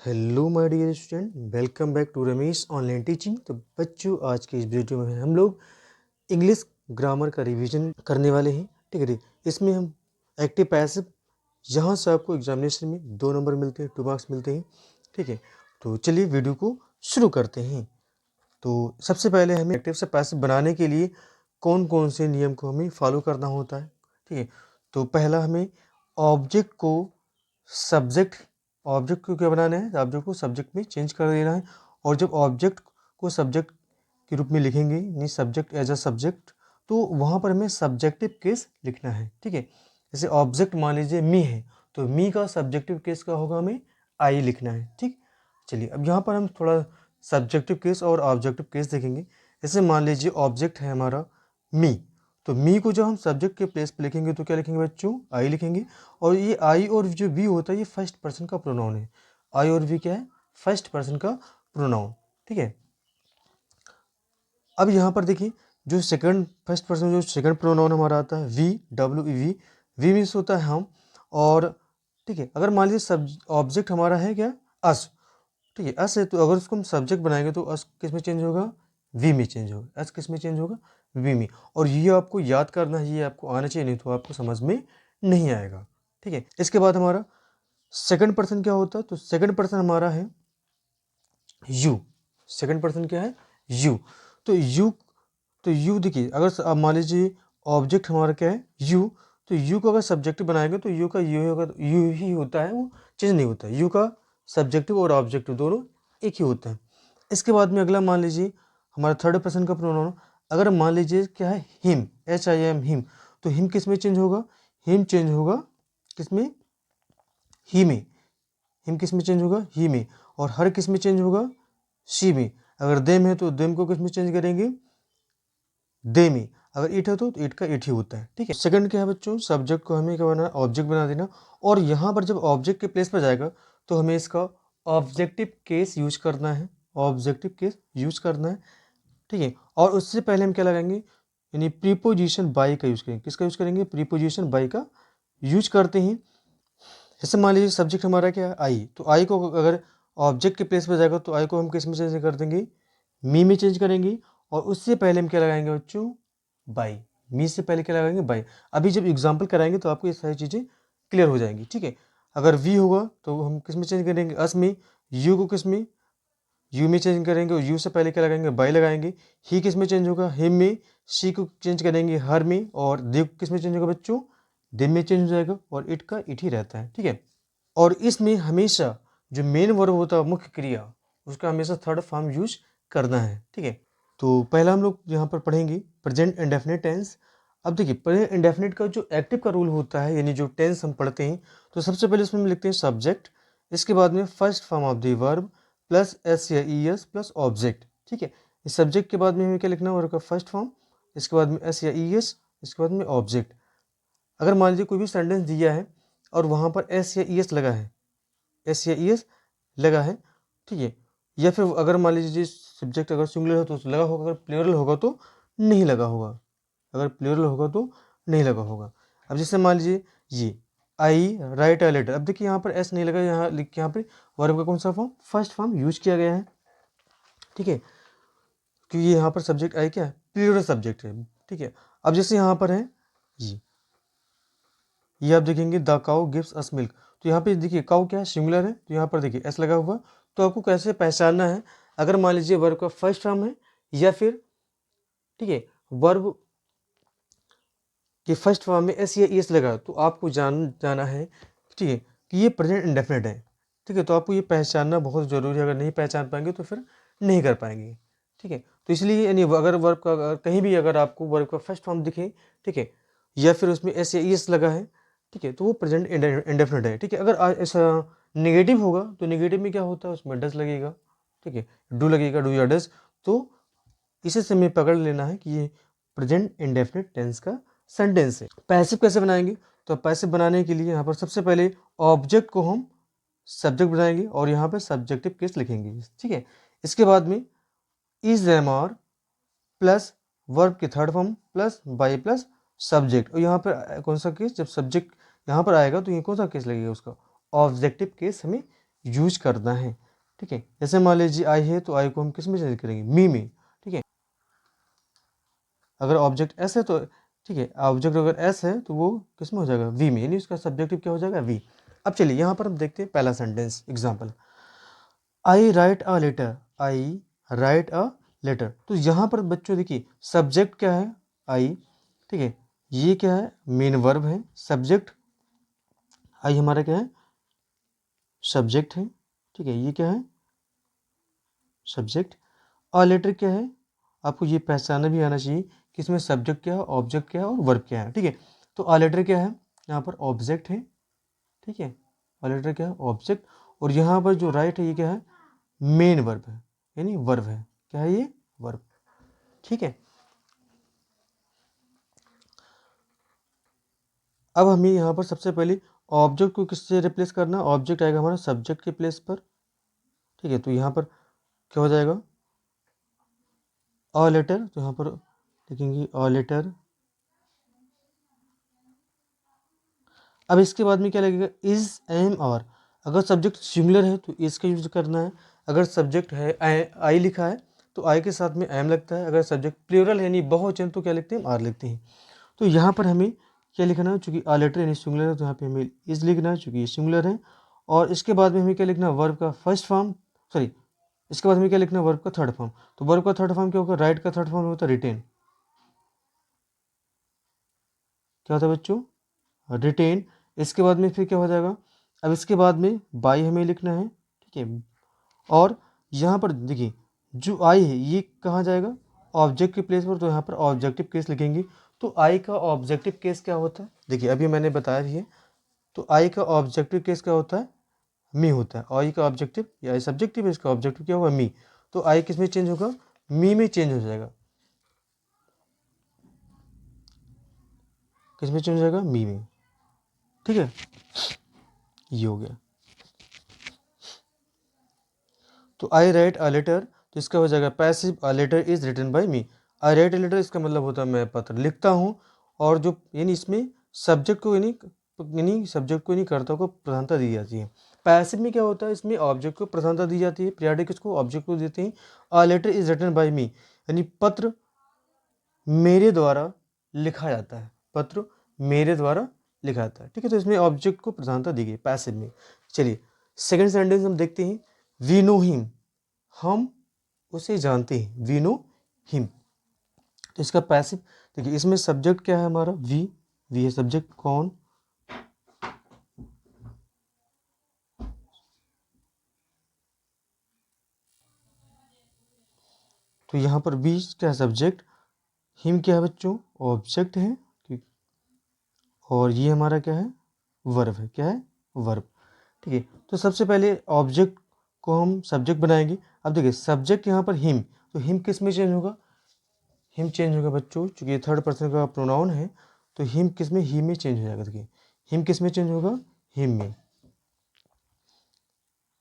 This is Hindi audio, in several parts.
Hello my dear student, welcome back to Ramesh online teaching. तो बच्चों, आज की इस वीडियो में हम लोग इंग्लिश ग्रामर का रिवीजन करने वाले हैं। ठीक है, इसमें हम एक्टिव पैसिव, यहाँ से आपको एग्जामिनेशन में 2 नंबर मिलते हैं, 2 मार्क्स मिलते हैं। ठीक है, तो चलिए वीडियो को शुरू करते हैं। तो सबसे पहले हमें एक्टिव से पैसिव बनाने के लिए कौन कौन से नियम को हमें फॉलो करना होता है। ठीक है, तो पहला हमें ऑब्जेक्ट को सब्जेक्ट ऑब्जेक्ट को क्या बनाना है, ऑब्जेक्ट को सब्जेक्ट में चेंज कर देना है। और जब ऑब्जेक्ट को सब्जेक्ट के रूप में लिखेंगे, यानी सब्जेक्ट एज अ सब्जेक्ट, तो वहाँ पर हमें सब्जेक्टिव केस लिखना है। ठीक है, जैसे ऑब्जेक्ट मान लीजिए मी है, तो मी का सब्जेक्टिव केस का होगा, हमें आई लिखना है। ठीक, चलिए अब यहाँ पर हम थोड़ा सब्जेक्टिव केस और ऑब्जेक्टिव केस देखेंगे। जैसे मान लीजिए ऑब्जेक्ट है हमारा मी, तो मी को जब हम सब्जेक्ट के प्लेस पे लिखेंगे तो क्या लिखेंगे बच्चों, आई लिखेंगे। और ये आई और जो वी होता है, ये फर्स्ट पर्सन का प्रोनाउन है। आई और वी क्या है, फर्स्ट पर्सन का प्रोनाउन। ठीक है, अब यहाँ पर देखिए जो सेकंड फर्स्ट पर्सन जो सेकंड प्रोनाउन हमारा आता है we, W E we, we means होता है हम। और ठीक है, अगर मान लीजिए सब ऑब्जेक्ट हमारा है क्या, अस। ठीक है, अस है, तो अगर उसको हम सब्जेक्ट बनाएंगे तो अस किस में चेंज होगा, वी में चेंज होगा। एस किस में चेंज होगा, वी में। और ये आपको याद करना है, ये आपको आना चाहिए, नहीं तो आपको समझ में नहीं आएगा। ठीक है, इसके बाद हमारा सेकंड पर्सन क्या होता है, तो सेकंड पर्सन हमारा है यू। सेकंड पर्सन क्या है, यू। तो यू, तो यू देखिए, अगर आप मान लीजिए ऑब्जेक्ट हमारा क्या है यू, तो यू को अगर सब्जेक्टिव बनाएंगे तो यू का यू होगा, यू ही होता है, वो चेंज नहीं होता है। यू का सब्जेक्टिव और ऑब्जेक्टिव दोनों एक ही होता है। इसके बाद में अगला मान लीजिए हमारा थर्ड पर्सन का प्रोनाउन, अगर मान लीजिए क्या है him, H I am him, तो हिम किस में चेंज होगा, हिम चेंज होगा किस में, ही में। हिम किस में चेंज होगा, ही में। और हर किस में चेंज होगा, शी में। अगर देम है तो देम को किस में चेंज करेंगे, दे में। अगर इट है तो इट का इट ही होता है। ठीक है, सेकंड क्या है बच्चों, सब्जेक्ट को हमें क्या बनाना, ऑब्जेक्ट बना देना। और यहाँ पर जब ऑब्जेक्ट के प्लेस पर जाएगा तो हमें इसका ऑब्जेक्टिव केस यूज करना है, ऑब्जेक्टिव केस यूज करना है। ठीक है, और उससे पहले हम क्या लगाएंगे, यानी प्रीपोजिशन बाय का यूज करेंगे। किसका यूज करेंगे, प्रीपोजिशन बाय का यूज करते हैं। जैसे मान लीजिए सब्जेक्ट हमारा क्या है आई, तो आई को अगर ऑब्जेक्ट के प्लेस पर जाएगा तो आई को हम किस में चेंज कर देंगे, मी में चेंज करेंगे। और उससे पहले हम क्या लगाएंगे बच्चों, बाई। मी से पहले क्या लगाएंगे, बाई। अभी जब एग्जाम्पल कराएंगे तो आपको ये सारी चीज़ें क्लियर हो जाएंगी। ठीक है, अगर वी होगा तो हम किस में चेंज करेंगे, अस में। यू को किस में, यू में चेंज करेंगे, और यू से पहले क्या लगाएंगे, बाई लगाएंगे। ही किस में चेंज होगा, हिम में। शी को चेंज करेंगे हर में। और देव किस में चेंज होगा बच्चों, देव में चेंज हो जाएगा। और इट का इट ही रहता है। ठीक है, और इसमें हमेशा जो मेन वर्ब होता है, मुख्य क्रिया, उसका हमेशा थर्ड फॉर्म यूज करना है। ठीक है, तो पहला हम लोग यहाँ पर पढ़ेंगे प्रेजेंट इंडेफिनिट टेंस। अब देखिए प्रेजेंट इंडेफिनिट का जो एक्टिव का रूल होता है, यानी जो टेंस हम पढ़ते हैं, तो सबसे पहले उसमें हम लिखते हैं सब्जेक्ट, इसके बाद में first form of the verb plus S या ई एस प्लस ऑब्जेक्ट। ठीक है, इस सब्जेक्ट के बाद में हमें क्या लिखना है, वर्ब का फर्स्ट फॉर्म, इसके बाद में एस या ई एस, इसके बाद में ऑब्जेक्ट। अगर मान लीजिए कोई भी सेंटेंस दिया है और वहाँ पर एस या ई एस लगा है, एस या ई एस लगा है, ठीक है, या फिर अगर मान लीजिए सब्जेक्ट अगर सिंगुलर है तो लगा होगा, अगर प्लूरल होगा तो नहीं लगा होगा, अगर प्लूरल होगा तो नहीं लगा होगा। अब जैसे मान लीजिए ये आई राइट अ लेटर, अब देखिए यहाँ पर एस नहीं लगा, यहाँ लिख के यहाँ पे वर्ब का कौन सा फॉर्म, फर्स्ट फॉर्म यूज किया गया है। ठीक है, क्योंकि यहाँ पर सब्जेक्ट आई क्या है, प्लूरल सब्जेक्ट है। ठीक है, अब जैसे यहाँ पर है ये आप देखेंगे the cow gives us milk, तो यहाँ पे देखिए काउ क्या है, सिंगुलर है, तो यहाँ पर देखिए एस लगा हुआ। तो आपको कैसे पहचानना है, अगर मान लीजिए वर्ब का फर्स्ट फॉर्म है या फिर, ठीक है, वर्ब के फर्स्ट फॉर्म में एस या एस लगा, तो आपको जाना है, ठीक है, कि ये प्रेजेंट इंडेफिनिट है। ठीक है, तो आपको ये पहचानना बहुत ज़रूरी है, अगर नहीं पहचान पाएंगे तो फिर नहीं कर पाएंगे। ठीक है, तो इसलिए यानी अगर वर्ब का कहीं भी अगर आपको वर्ब का फर्स्ट फॉर्म दिखे, ठीक है, या फिर उसमें एस या एस लगा है, ठीक है, तो वो प्रेजेंट इंडेफिनिट है। ठीक है, अगर ऐसा नेगेटिव होगा तो नेगेटिव में क्या होता है, उसमें डस लगेगा। ठीक है, डू लगेगा, डू या डस। तो इसे से हमें पकड़ लेना है कि ये प्रेजेंट इंडेफिनिट टेंस का सेंटेंस है। पैसिव कैसे बनाएंगे, तो पैसिव बनाने के लिए यहाँ पर सबसे पहले ऑब्जेक्ट को हम सब्जेक्ट बनाएंगे और यहाँ पर सब्जेक्टिव केस लिखेंगे। ठीक है, इसके बाद में is am are plus verb के third form plus by plus subject. और यहाँ पर कौन सा केस, जब सब्जेक्ट यहाँ पर आएगा तो ये कौन सा केस लगेगा, उसका ऑब्जेक्टिव केस हमें यूज करना है। ठीक है, जैसे मान लीजिए आई है तो आई को हम किस में चेंज करेंगे, मी में। ठीक है, अगर ऑब्जेक्ट एस है तो ठीक है, ऑब्जेक्ट अगर एस है तो वो किस में हो जाएगा, वी में, यानी उसका सब्जेक्टिव क्या हो जाएगा, वी। अब चलिए यहाँ पर हम देखते हैं पहला sentence example, I write a letter, I write a letter. तो यहाँ पर बच्चों देखिए सब्जेक्ट क्या है, आई। ठीक है, ये क्या है, मेन वर्ब है। सब्जेक्ट आई हमारा क्या है, सब्जेक्ट है। ठीक है, ये क्या है, सब्जेक्ट। अ लेटर क्या है, आपको ये पहचाना भी आना चाहिए कि इसमें सब्जेक्ट क्या है, ऑब्जेक्ट क्या है और वर्ब क्या है। ठीक है, तो अ लेटर क्या है, यहाँ पर ऑब्जेक्ट है। ठीक है, अ लेटर क्या है, ऑब्जेक्ट। और यहाँ पर जो राइट है ये क्या है, मेन वर्ब है, यानी वर्ब है। क्या है ये, वर्ब। ठीक है, अब हमें यहाँ पर सबसे पहले ऑब्जेक्ट को किससे रिप्लेस करना, ऑब्जेक्ट आएगा हमारा सब्जेक्ट के प्लेस पर। ठीक है, तो यहाँ पर क्या हो जाएगा, अ लेटर, तो यहाँ पर लिखेंगे अ लेटर। अब इसके बाद में क्या लगेगा, इज, एम, और। अगर सब्जेक्ट सिंगुलर है तो इज का यूज करना है। अगर सब्जेक्ट है आई लिखा है तो आई के साथ में एम लगता है। अगर सब्जेक्ट प्लूरल है यानी बहुवचन तो क्या लिखते हैं, आर लिखते हैं। तो यहाँ पर हमें क्या लिखना है, चूंकि आ लेटर यानी सिंगुलर है तो यहाँ पे हमें इज लिखना है, चूंकि ये सिंगुलर है। और इसके बाद में हमें क्या लिखना है, वर्ब का फर्स्ट फॉर्म, सॉरी, इसके बाद हमें क्या लिखना है, वर्ब का थर्ड फॉर्म। तो वर्ब का थर्ड फॉर्म क्या होगा, राइट का थर्ड फॉर्म होता है रिटेन। क्या होता है बच्चों, रिटेन। इसके बाद में फिर क्या हो जाएगा, अब इसके बाद में बाई हमें लिखना है। ठीक है, और यहाँ पर देखिए जो आई है ये कहाँ जाएगा, ऑब्जेक्ट के प्लेस पर, तो यहाँ पर ऑब्जेक्टिव केस लिखेंगे। तो आई का ऑब्जेक्टिव केस क्या होता है, देखिए अभी मैंने बताया भी है। तो आई का ऑब्जेक्टिव केस क्या होता है, मी होता है। आई का ऑब्जेक्टिव, या आई सब्जेक्टिव है, इसका ऑब्जेक्टिव क्या होगा, मी। तो आई किस में चेंज होगा, मी में चेंज हो जाएगा। किस में चेंज हो जाएगा, मी में। ठीक है, ये हो गया। तो आई राइट अ लेटर, तो इसका हो जाएगा passive, a letter is written by me. I write a letter, इसका मतलब होता है मैं पत्र लिखता हूँ। और जो यानी इसमें सब्जेक्ट को यानी सब्जेक्ट को यानी कर्ता को प्रधानता दी जाती है। पैसिव में क्या होता है, इसमें ऑब्जेक्ट को प्रधानता दी जाती है, प्रियॉडिक किसको, ऑब्जेक्ट को देते हैं। A letter is written by me, यानी पत्र मेरे द्वारा लिखा जाता है, पत्र मेरे द्वारा लिखा जाता है। ठीक है, तो इसमें ऑब्जेक्ट को प्रधानता दी गई पैसिव में। चलिए सेकंड सेंटेंस हम देखते हैं, वी नो हिम, हम उसे जानते हैं, वी नो हिम। तो इसका पैसिव देखिए, इसमें सब्जेक्ट क्या है हमारा, वी है सब्जेक्ट, कौन, तो यहाँ पर वी क्या है सब्जेक्ट, हिम क्या है बच्चों, ऑब्जेक्ट है। ठीक, और ये हमारा क्या है, वर्ब है। क्या है, वर्ब। ठीक है, तो सबसे पहले ऑब्जेक्ट को हम सब्जेक्ट बनाएंगे। अब देखिए सब्जेक्ट यहाँ पर हिम, तो हिम किस में चेंज होगा, हिम चेंज होगा बच्चों, चूंकि ये थर्ड पर्सन का प्रोनाउन है तो हिम किस में, ही में चेंज हो जाएगा। देखिए हिम किस में चेंज होगा, हिम में।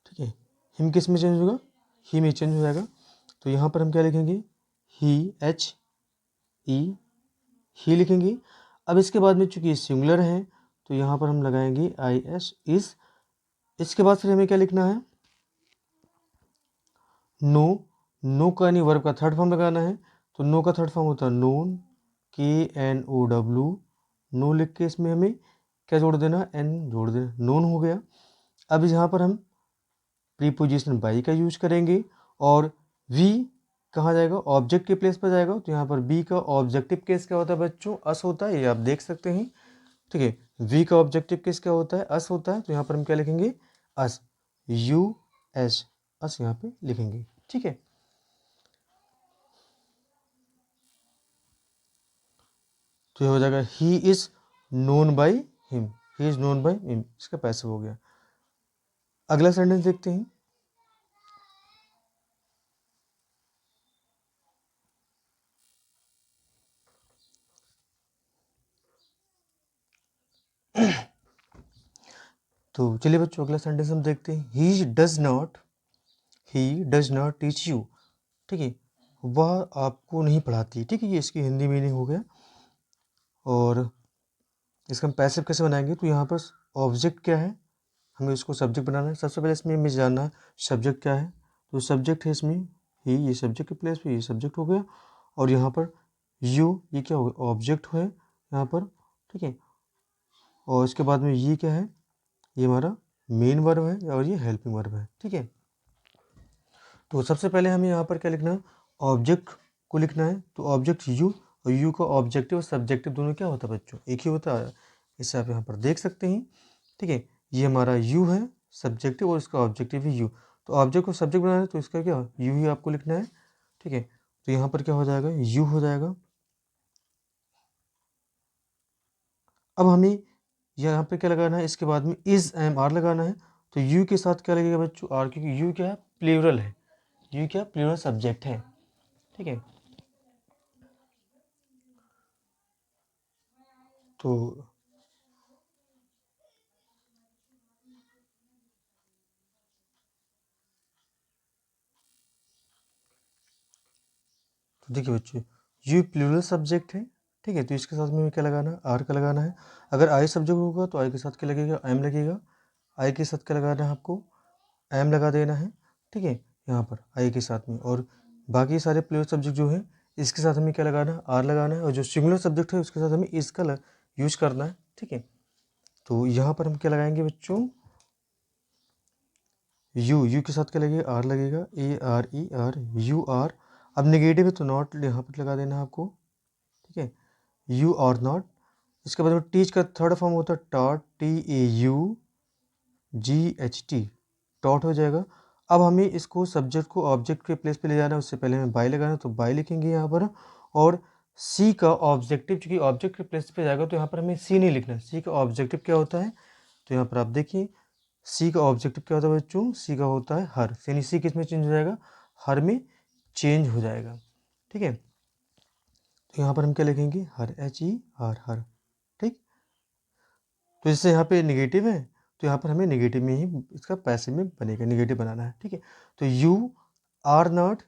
ठीक है, हिम किस में चेंज होगा, ही में चेंज हो जाएगा। तो यहाँ पर हम क्या लिखेंगे, ही, एच ई, ही लिखेंगे। अब इसके बाद में चूंकि सिंगुलर है तो यहाँ पर हम लगाएंगे आई एस, इस। इसके बाद फिर हमें क्या लिखना है, नो, नो का यानी वर्ब का थर्ड फॉर्म लगाना है। तो नो का थर्ड फॉर्म होता है नोन, के एन ओ डब्ल्यू, नो लिख के इसमें हमें क्या जोड़ देना, एन जोड़ देना, नोन हो गया। अब यहाँ पर हम प्रीपोजिशन बाई का यूज करेंगे। और वी कहाँ जाएगा, ऑब्जेक्ट के प्लेस पर जाएगा। तो यहाँ पर बी का ऑब्जेक्टिव केस क्या होता है बच्चों, अस होता है, ये आप देख सकते हैं। ठीक है, वी का ऑब्जेक्टिव केस क्या होता है, अस होता है। तो यहाँ पर हम क्या लिखेंगे, अस, यू एस, अस यहाँ पे लिखेंगे। ठीक है, तो ये हो जाएगा he is known by him, he is known by him, इसका पैसिव हो गया। अगला सेंटेंस देखते हैं, तो चलिए बच्चों अगला सेंटेंस हम देखते हैं, he does not teach you. ठीक है, वह आपको नहीं पढ़ाती। ठीक है, ये इसकी हिंदी मीनिंग हो गया। और इसका हम पैसिव कैसे बनाएंगे, तो यहाँ पर ऑब्जेक्ट क्या है, हमें इसको सब्जेक्ट बनाना है। सबसे पहले इसमें हमें जानना है सब्जेक्ट क्या है। तो सब्जेक्ट है इसमें ही, ये सब्जेक्ट के प्लेस पे ये सब्जेक्ट हो गया, और यहाँ पर यू ये क्या हो गया, ऑब्जेक्ट है यहाँ पर, ठीक है। और इसके बाद में ये क्या है, ये हमारा मेन वर्ब है और ये हेल्पिंग वर्ब है, ठीक है। तो सबसे पहले हमें यहाँ पर क्या लिखना है, ऑब्जेक्ट को लिखना है। तो ऑब्जेक्ट यू, और यू का ऑब्जेक्टिव और सब्जेक्टिव दोनों क्या होता है बच्चों, एक ही होता है। इसे आप यहाँ पर देख सकते हैं, ठीक है। ये हमारा यू है सब्जेक्टिव, और इसका ऑब्जेक्टिव भी यू। तो ऑब्जेक्ट को सब्जेक्ट बनाना है तो इसका क्या यू ही आपको लिखना है, ठीक है। तो यहाँ पर क्या हो जाएगा, यू हो जाएगा। अब हमें यहाँ पे क्या लगाना है, इसके बाद में इज एम आर लगाना है। तो यू के साथ क्या लगेगा बच्चों, आर, क्योंकि यू क्या है, प्लूरल है। यू क्या प्लूरल सब्जेक्ट है, ठीक है। तो देखिए बच्चों, यू प्लूरल सब्जेक्ट है, ठीक है। तो इसके साथ में क्या लगाना है, आर का लगाना है। अगर आई सब्जेक्ट होगा तो आई के साथ क्या लगेगा, एम लगेगा। आई के साथ क्या लगाना है आपको, एम लगा देना है, ठीक है, यहाँ पर आई के साथ में। और बाकी सारे प्लूरल सब्जेक्ट जो है इसके साथ हमें क्या लगाना है, आर लगाना है। और जो सिंगुलर सब्जेक्ट है उसके साथ हमें इसका यूज करना है, ठीक है। तो यहाँ पर हम क्या लगाएंगे बच्चों, यू के साथ क्या लगेगा, आर लगेगा, A R E are, you are. अब नेगेटिव है तो नॉट यहाँ पर लगा देना है आपको, ठीक है, यू और नॉट। इसके बाद में टीच का थर्ड फॉर्म होता है टॉट, TAUGHT, टॉट हो जाएगा। अब हमें इसको सब्जेक्ट को ऑब्जेक्ट के प्लेस पे ले जाना है, उससे पहले हमें बाय लगाना है, तो बाय लिखेंगे यहाँ पर। और सी का ऑब्जेक्टिव, चूंकि ऑब्जेक्ट के प्लेस पे जाएगा तो यहाँ पर हमें सी नहीं लिखना है। सी का ऑब्जेक्टिव क्या होता है, तो यहाँ पर आप देखिए, सी का ऑब्जेक्टिव क्या होता है बच्चों, सी का होता है हर। यानी सी किस में चेंज हो जाएगा, हर में चेंज हो जाएगा, ठीक है। तो यहाँ पर हम क्या लिखेंगे, हर, HER, हर, ठीक। तो जैसे यहाँ पे नेगेटिव है तो यहाँ पर हमें नेगेटिव में ही इसका पैसिव में बनेगा, नेगेटिव बनाना है, ठीक है। तो you are not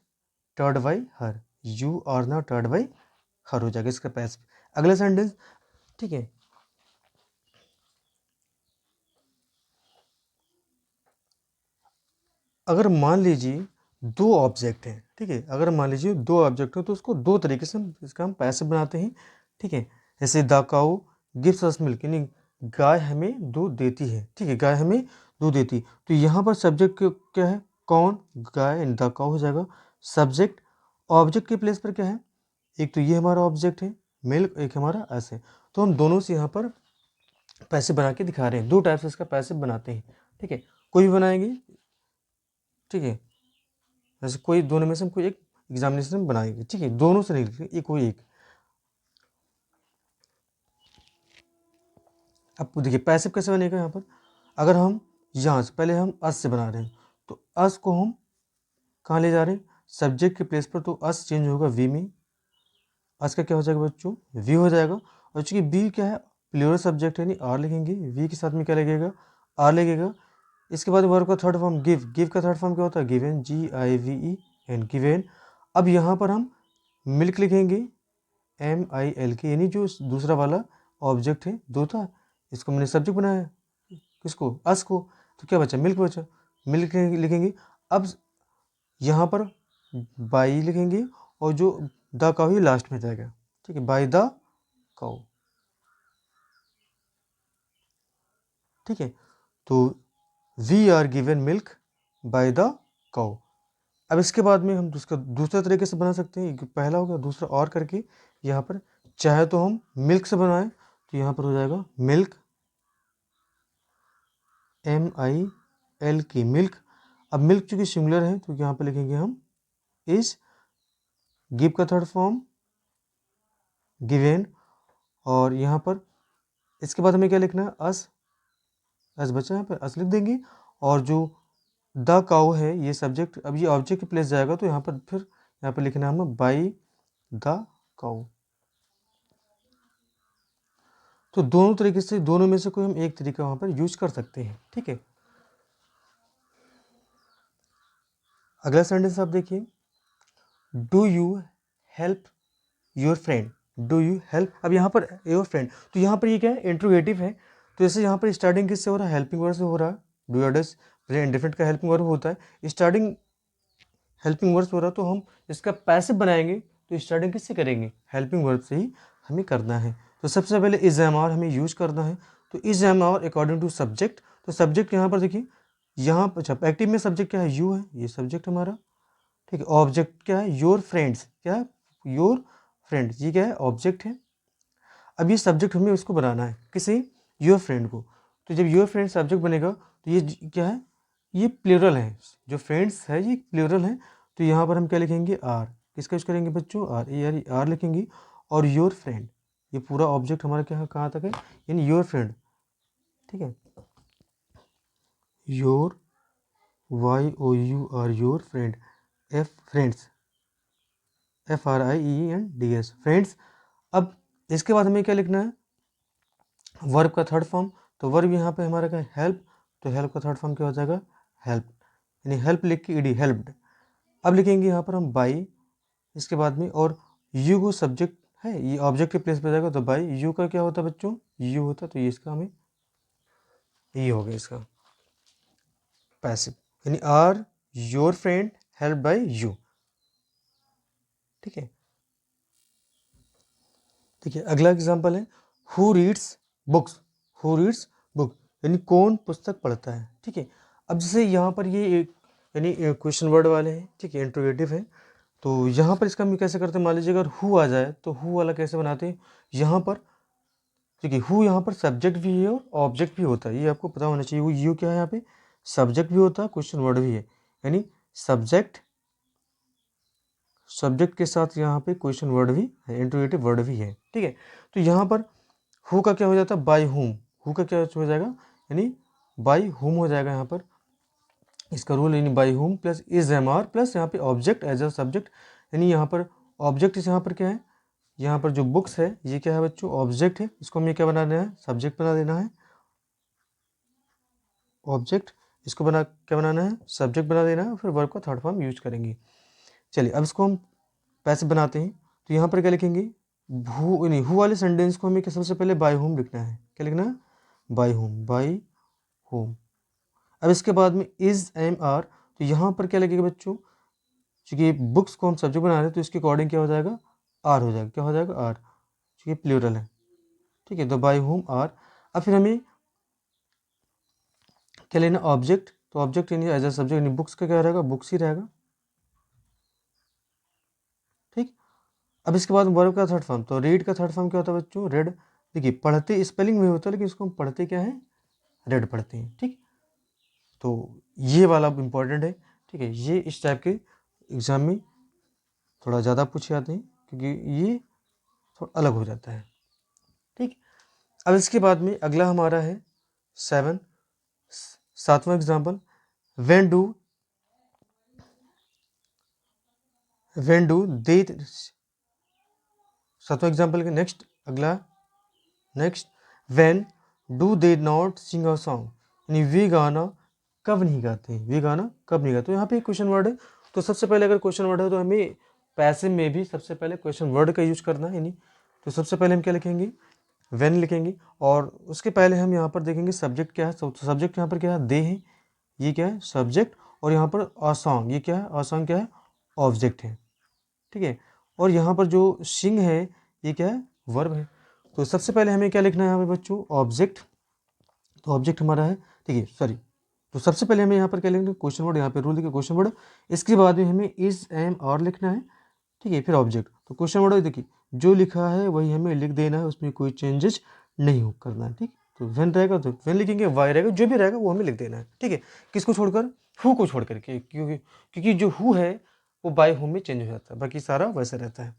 tired by her, you are not tired by her हो जाएगा इसका पैसिव। अगला सेंटेंस, ठीक है। अगर मान लीजिए दो ऑब्जेक्ट हैं, ठीक है, अगर मान लीजिए दो ऑब्जेक्ट हो तो उसको दो तरीके से इसका हम पैसिव बनाते हैं, ठीक है। जैसे the cow gives us milk, यानी गाय हमें दूध देती है, ठीक है, गाय हमें दूध देती। तो यहाँ पर सब्जेक्ट क्या है, कौन, गाय, द काऊ हो जाएगा सब्जेक्ट। ऑब्जेक्ट के प्लेस पर क्या है, एक तो ये हमारा ऑब्जेक्ट है मिल्क, एक हमारा अस है। तो हम दोनों से यहाँ पर पैसिव बना के दिखा रहे हैं, दो टाइप से इसका पैसिव बनाते हैं, ठीक है। कोई भी बनाएंगे, ठीक है, जैसे कोई दोनों में से हम कोई एक एग्जामिनेशन में बनाएंगे, ठीक है, दोनों से नहीं लिखेंगे, एक कोई एक। अब देखिए पैसिव कैसे बनेगा, यहाँ पर अगर हम यहाँ से पहले हम अस से बना रहे हैं तो अस को हम कहाँ ले जा रहे हैं, सब्जेक्ट के प्लेस पर। तो अस चेंज होगा वी में, अस का क्या हो जाएगा बच्चों, वी हो जाएगा। और चूंकि बी क्या है, प्लूरल सब्जेक्ट है, यानी आर लिखेंगे, वी के साथ में क्या लगेगा, आर लगेगा। इसके बाद वर्ब का थर्ड फॉर्म गिव, गिव का थर्ड फॉर्म क्या होता है, गिवन, GIVEN, गिवेन। अब यहाँ पर हम मिल्क लिखेंगे, MILK, यानी जो दूसरा वाला ऑब्जेक्ट है दो था, इसको मैंने सब्जेक्ट बनाया, किसको, अस को। तो क्या बचा, मिल्क बचा, मिल्क लिखेंगे। अब यहाँ पर बाई लिखेंगे, और जो द काऊ ही लास्ट में जाएगा, ठीक है, बाई द काऊ, ठीक है। तो we are given milk by the cow. अब इसके बाद में हम उसका दूसरे तरीके से बना सकते हैं, पहला हो गया, दूसरा और करके यहाँ पर चाहे तो हम मिल्क से बनाएं, तो यहाँ पर हो जाएगा मिल्क, MILK, मिल्क। अब मिल्क चूंकि सिंगुलर है तो यहाँ पर लिखेंगे हम इज, गिव का थर्ड फॉर्म गिवेन। और यहाँ पर इसके बाद हमें क्या लिखना है, अस बचा, यहाँ पर अस लिख देंगे। और जो द काऊ है ये सब्जेक्ट, अब ये ऑब्जेक्ट के प्लेस जाएगा तो यहाँ पर फिर यहाँ पर लिखना है हम बाई द काऊ। तो दोनों तरीके से, दोनों में से कोई हम एक तरीका वहाँ पर यूज कर सकते हैं, ठीक है। अगला सेंटेंस आप देखिए, do you help your friend, do you help. अब यहाँ पर योर फ्रेंड, तो यहाँ पर ये क्या है, इंट्रोगेटिव है। तो जैसे यहाँ पर स्टार्टिंग किससे हो रहा है, हेल्पिंग वर्ड से हो रहा है, डू या डज प्रेजेंट इंडेफिनिट का हेल्पिंग वर्ब होता है। स्टार्टिंग हेल्पिंग वर्ब हो रहा तो हम इसका पैसिव बनाएंगे तो स्टार्टिंग किससे करेंगे, हेल्पिंग वर्ब से ही हमें करना है। तो सबसे पहले इज एम आर हमें यूज करना है। तो is am are according to subject, तो सब्जेक्ट यहाँ पर देखिए, यहाँ पर अच्छा एक्टिव में सब्जेक्ट क्या है, यू है, ये सब्जेक्ट हमारा, ठीक है। ऑब्जेक्ट क्या है, योर फ्रेंड्स, क्या है, योर फ्रेंड्स, ये क्या है, ऑब्जेक्ट है। अब ये सब्जेक्ट हमें उसको बनाना है, किसे, योर फ्रेंड को। तो जब योर फ्रेंड सब्जेक्ट बनेगा तो ये क्या है, ये प्लूरल है, जो फ्रेंड्स है ये प्लूरल है। तो यहाँ पर हम क्या लिखेंगे, आर, किसका यूज करेंगे बच्चों, आर, ए आर लिखेंगे। और योर फ्रेंड, ये पूरा ऑब्जेक्ट हमारा क्या है, कहाँ तक है, यानी योर फ्रेंड, ठीक है। Your, Y O U R, your friend, F friends, FRIENDS, friends. अब इसके बाद हमें क्या लिखना है, वर्ब का थर्ड फॉर्म। तो वर्ब यहाँ पे हमारा क्या है, हेल्प, तो हेल्प का थर्ड फॉर्म क्या हो जाएगा, हेल्प, यानी हेल्प लिख के ईडी, हेल्प्ड। अब लिखेंगे यहाँ पर हम बाई, इसके बाद में, और यू को सब्जेक्ट है, ये ऑब्जेक्ट के प्लेस पे जाएगा, तो बाई यू का क्या होता है बच्चों, यू होता है, तो ये इसका हमें ये हो गया इसका पैसिव, यानी are your friend help by you, ठीक है। ठीक है, अगला एग्जाम्पल है who reads books, who reads book, यानी कौन पुस्तक पढ़ता है, ठीक है। अब जैसे यहाँ पर ये एक यानी क्वेश्चन वर्ड वाले हैं, ठीक है, इंट्रोगेटिव है। तो यहाँ पर इसका हम कैसे करते हैं, मान लीजिए अगर हु आ जाए तो हु वाला कैसे बनाते हैं, यहाँ पर ठीक है, हु यहाँ पर सब्जेक्ट भी है और ऑब्जेक्ट भी होता है, ये आपको पता होना चाहिए। वो यू क्या है यहाँ पे, सब्जेक्ट भी होता है, क्वेश्चन वर्ड भी है, यानी सब्जेक्ट, सब्जेक्ट के साथ यहाँ पे क्वेश्चन वर्ड भी है, इंट्रोगेटिव वर्ड भी है, ठीक है। तो यहाँ पर हु का क्या हो जाता है, बाय हुम, हु का क्या हो जाएगा, यानी बाय हुम हो जाएगा यहाँ पर, इसका रूल, यानी by whom plus is am are plus यहाँ पे ऑब्जेक्ट एज अ सब्जेक्ट, यानी यहाँ पर ऑब्जेक्ट यहाँ पर क्या है, यहाँ पर जो बुक्स है ये क्या है बच्चों, ऑब्जेक्ट है, इसको हमें क्या बना देना है, सब्जेक्ट बना देना है, ऑब्जेक्ट, इसको बना क्या बनाना है, सब्जेक्ट बना देना है, फिर वर्ब का थर्ड फॉर्म यूज करेंगे। चलिए अब इसको हम पैसे बनाते हैं। तो यहाँ पर क्या लिखेंगे, हु नहीं, हु वाले सेंटेंस को हमें सबसे पहले बाय होम लिखना है, क्या लिखना है, बाय होम, बाय होम। अब इसके बाद में इज एम आर, तो यहाँ पर क्या लगेगा बच्चों, क्योंकि बुक्स को हम सब्जेक्ट बना रहे हैं तो इसके अकॉर्डिंग क्या हो जाएगा, आर हो जाएगा, क्या हो जाएगा, आर, क्योंकि प्लूरल है, ठीक है। तो बाय होम आर। अब फिर हमें क्या लेना, ऑब्जेक्ट, तो ऑब्जेक्ट यानी एज अ सब्जेक्ट, यानी बुक्स का क्या रहेगा, बुक्स ही रहेगा, ठीक। अब इसके बाद वर्ब का थर्ड फॉर्म, तो रीड का थर्ड फॉर्म क्या होता है बच्चों, रेड। देखिए पढ़ते स्पेलिंग में होता है, लेकिन इसको हम पढ़ते क्या है, रेड पढ़ते हैं, ठीक। तो ये वाला इंपॉर्टेंट है, ठीक है। ये इस टाइप के एग्जाम में थोड़ा ज़्यादा पूछे जाते हैं, क्योंकि ये थोड़ा अलग हो जाता है, ठीक। अब इसके बाद में अगला हमारा है 7, सातवां एग्जाम्पल, वेन डू दे, सातवां एग्जाम्पल के नेक्स्ट अगला, next when do they not sing a song, यानी वे गाना कब नहीं गाते हैं, वे गाना कब नहीं गाते। तो यहाँ पे क्वेश्चन वर्ड है, तो सबसे पहले अगर क्वेश्चन वर्ड है तो हमें पैसिव में भी सबसे पहले क्वेश्चन वर्ड का यूज करना है, यानी तो सबसे पहले हम क्या लिखेंगे, वेन लिखेंगे, और उसके पहले हम यहाँ पर देखेंगे सब्जेक्ट क्या है, तो सब्जेक्ट यहाँ पर क्या है, दे है, ये क्या है, सब्जेक्ट, और यहाँ पर अ सॉन्ग, ये क्या है, अ सॉन्ग क्या है, ऑब्जेक्ट है, ठीक है। और यहाँ पर जो सिंग है ये क्या है, वर्ब है। तो सबसे पहले हमें क्या लिखना है यहाँ पे बच्चों, ऑब्जेक्ट, तो ऑब्जेक्ट हमारा है, ठीक है, सॉरी। तो सबसे पहले हमें यहाँ पर क्या लिखना है, क्वेश्चन वर्ड, यहाँ पे रूल देखिए क्वेश्चन वर्ड, इसके बाद में हमें इज एम और लिखना है, ठीक है, फिर ऑब्जेक्ट। तो क्वेश्चन वर्ड देखिए जो लिखा है वही हमें लिख देना है, उसमें कोई चेंजेस नहीं हो करना है, ठीक। तो वेन रहेगा तो वेन लिखेंगे, वाई रहेगा, जो भी रहेगा वो हमें लिख देना है, ठीक है। किसको छोड़कर, हु को छोड़ करके, क्योंकि जो हु है वो बाय हु में चेंज हो जाता है, बाकी सारा वैसे रहता है।